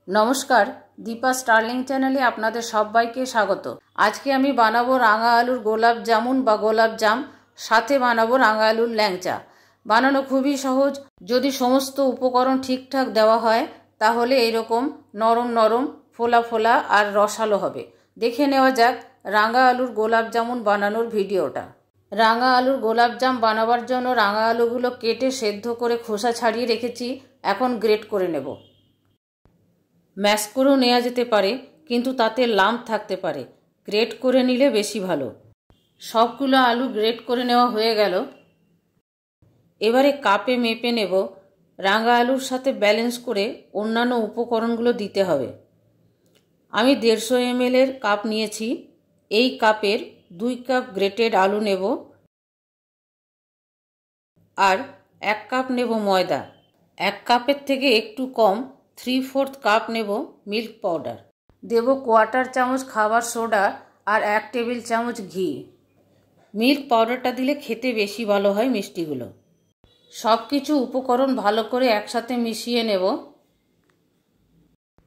नमस्कार दीपा स्टार्लिंग चैनले आपनादेर सबाइके स्वागत। आज के आमी बानाबो रांगा आलुर गोलाप जामुन बा गोलाप जाम, साथे बानाबो रांगा आलुर ল্যাংচা। बानानो खूबই सहज। यदि समस्त उपकरण ठीकठाक देওয়া হয় তাহলে এইরকম নরম নরম ফোলা ফোলা আর রসালো হবে। দেখে নেওয়া যাক রাঙা আলুর গোলাপ জামুন বানানোর ভিডিওটা। রাঙা আলুর গোলাপ জাম বানাবার জন্য রাঙা আলুগুলো কেটে সেদ্ধ করে খোসা ছাড়িয়ে রেখেছি। এখন গ্রেট করে নেব। ম্যাশ করেও নেওয়া যেতে পারে, কিন্তু তাতে লাম্প থাকতে পারে। গ্রেট করে নিলে বেশি ভালো। সবগুলো আলু গ্রেট করে নেওয়া হয়ে গেল। এবারে কাপে মেপে নেব। রাঙা আলুর সাথে ব্যালেন্স করে অন্যান্য উপকরণগুলো দিতে হবে। আমি 150 ml এর কাপ নিয়েছি। এই কাপের 2 কাপ গ্রেটেড আলু নেব আর 1 কাপ নেব ময়দা। 1 কাপের থেকে একটু কম 3/4 কাপ নেব মিল্ক পাউডার। দেব 1/4 চামচ খাবার সোডা আর 1 টেবিল চামচ ঘি। মিল্ক পাউডারটা দিলে খেতে বেশি ভালো হয় মিষ্টিগুলো। সব কিছু উপকরণ ভালো করে একসাথে মিশিয়ে নেব।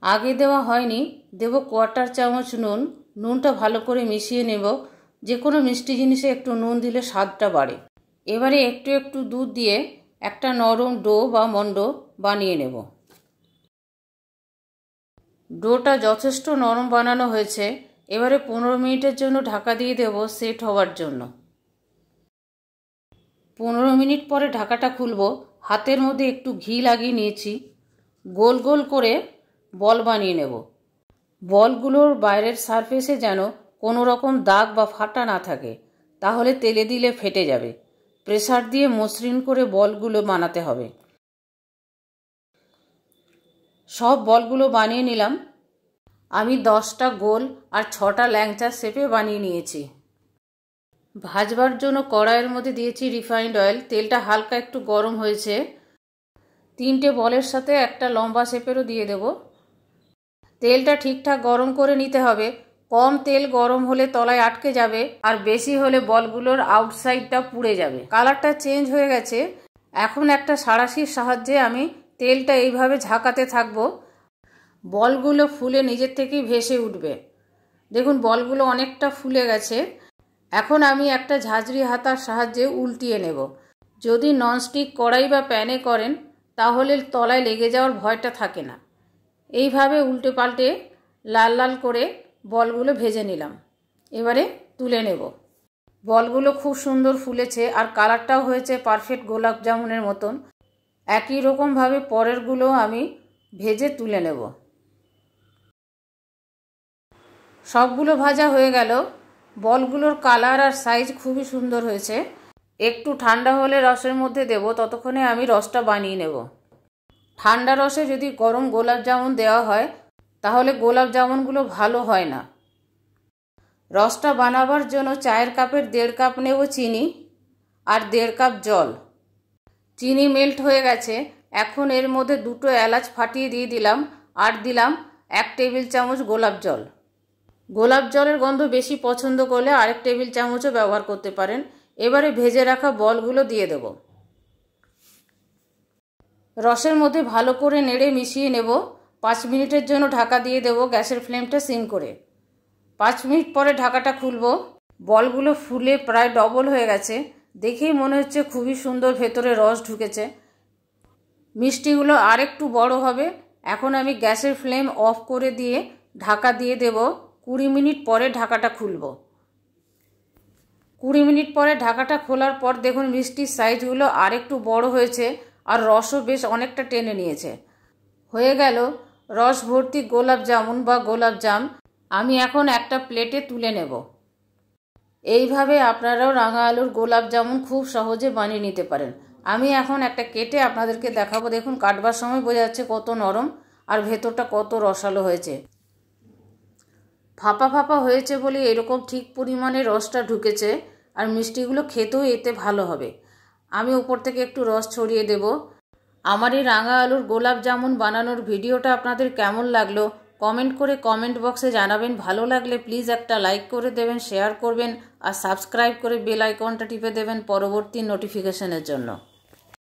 আগে দেওয়া হয়নি। দেব 1/4 চামচ নুন। নুনটা ভালো করে মিশিয়ে নেব। যে কোনো মিষ্টি জিনিসে একটু নুন দিলে স্বাদটা বাড়ে। এবারে একটু একটু দুধ দিয়ে একটা নরম ডো বা মন্ড বানিয়ে নেব। ডোটা যথেষ্ট নরম বানানো হয়েছে। এবারে 15 মিনিটের জন্য ঢাকা দিয়ে দেব সেট হওয়ার জন্য। 15 মিনিট পরে ঢাকাটা খুলব। হাতের মধ্যে একটু ঘি লাগিয়ে নিয়েছি। গোল গোল করে বল বানিয়ে নেব। বলগুলোর বাইরের সারফেসে যেন কোনো রকম দাগ বা ফাটা না থাকে, তাহলে তেলে দিলে ফেটে যাবে। প্রেসার দিয়ে মসৃণ করে বলগুলো বানাতে হবে। সব বলগুলো বানিয়ে নিলাম। আমি 10টা গোল আর 6টা ল্যাংচা শেপে বানিয়ে নিয়েছি। ভাজবার জন্য কড়াইয়ের মধ্যে দিয়েছি রিফাইন্ড অয়েল। তেলটা হালকা একটু গরম হয়েছে। 3টে বলের সাথে একটা লম্বা শেপেরও দিয়ে দেব। তেলটা ঠিকঠাক গরম করে নিতে হবে। কম তেল গরম হলে তলায় আটকে যাবে, আর বেশি হলে বলগুলোর আউটসাইডটা পুড়ে যাবে। কালারটা চেঞ্জ হয়ে গেছে। এখন একটা সাঁড়াশির সাহায্যে আমি তেলটা এইভাবে ঝাঁকাতে থাকবো। বলগুলো ফুলে নিজের থেকেই ভেসে উঠবে। দেখুন বলগুলো অনেকটা ফুলে গেছে। এখন আমি একটা ঝাঁঝরি হাতার সাহায্যে উল্টিয়ে নেব। যদি ননস্টিক কড়াই বা প্যানে করেন তাহলে তলায় লেগে যাওয়ার ভয়টা থাকে না। এইভাবে উল্টে পাল্টে লাল লাল করে বলগুলো ভেজে নিলাম। এবারে তুলে নেব। বলগুলো খুব সুন্দর ফুলেছে আর কালারটাও হয়েছে পারফেক্ট গোলাপ জামুনের মতন। একই রকমভাবে পরেরগুলো আমি ভেজে তুলে নেব। সবগুলো ভাজা হয়ে গেল। বলগুলোর কালার আর সাইজ খুবই সুন্দর হয়েছে। একটু ঠান্ডা হলে রসের মধ্যে দেব। ততক্ষণে আমি রসটা বানিয়ে নেব। ঠান্ডা রসে যদি গরম গোলাপ জামুন দেওয়া হয় তাহলে গোলাপ জামুনগুলো ভালো হয় না। রসটা বানাবার জন্য চায়ের কাপের 1.5 কাপ নেব চিনি আর 1.5 কাপ জল। চিনি মেল্ট হয়ে গেছে। এখন এর মধ্যে 2টো এলাচ ফাটিয়ে দিয়ে দিলাম আর দিলাম 1 টেবিল চামচ গোলাপ জল। গোলাপ জলের গন্ধ বেশি পছন্দ করলে 1 টেবিল চামচও ব্যবহার করতে পারেন। এবারে ভেজে রাখা বলগুলো দিয়ে দেব। রসের মধ্যে ভালো করে নেড়ে মিশিয়ে নেব। 5 মিনিটের জন্য ঢাকা দিয়ে দেব গ্যাসের ফ্লেমটা সিম করে। 5 মিনিট পরে ঢাকাটা খুলব। বলগুলো ফুলে প্রায় ডবল হয়ে গেছে। দেখেই মনে হচ্ছে খুবই সুন্দর ভেতরে রস ঢুকেছে। মিষ্টিগুলো আর একটু বড় হবে। এখন আমি গ্যাসের ফ্লেম অফ করে দিয়ে ঢাকা দিয়ে দেব। 20 মিনিট পরে ঢাকাটা খুলব। 20 মিনিট পরে ঢাকাটা খোলার পর দেখুন মিষ্টির সাইজগুলো আর একটু বড় হয়েছে আর রসও বেশ অনেকটা টেনে নিয়েছে। হয়ে গেল রস ভর্তি গোলাপ জামুন বা গোলাপ জাম। আমি এখন একটা প্লেটে তুলে নেব। এইভাবে আপনারাও রাঙা আলুর গোলাপ জামুন খুব সহজে বানিয়ে নিতে পারেন। আমি এখন একটা কেটে আপনাদেরকে দেখাবো। দেখুন কাটবার সময় বোঝা যাচ্ছে কত নরম আর ভেতরটা কত রসালো হয়েছে। ফাঁপা ফাঁপা হয়েছে বলে এরকম ঠিক পরিমাণে রসটা ঢুকেছে আর মিষ্টিগুলো খেতেও এতে ভালো হবে। আমি উপর থেকে একটু রস ছড়িয়ে দেব। আমার এই রাঙা আলুর গোলাপ জামুন বানানোর ভিডিওটা আপনাদের কেমন লাগলো কমেন্ট করে কমেন্ট বক্সে জানাবেন। ভালো লাগলে প্লিজ একটা লাইক করে দেবেন, শেয়ার করবেন আর সাবস্ক্রাইব করে বেল আইকনটা টিপে দেবেন পরবর্তী নোটিফিকেশনের জন্য।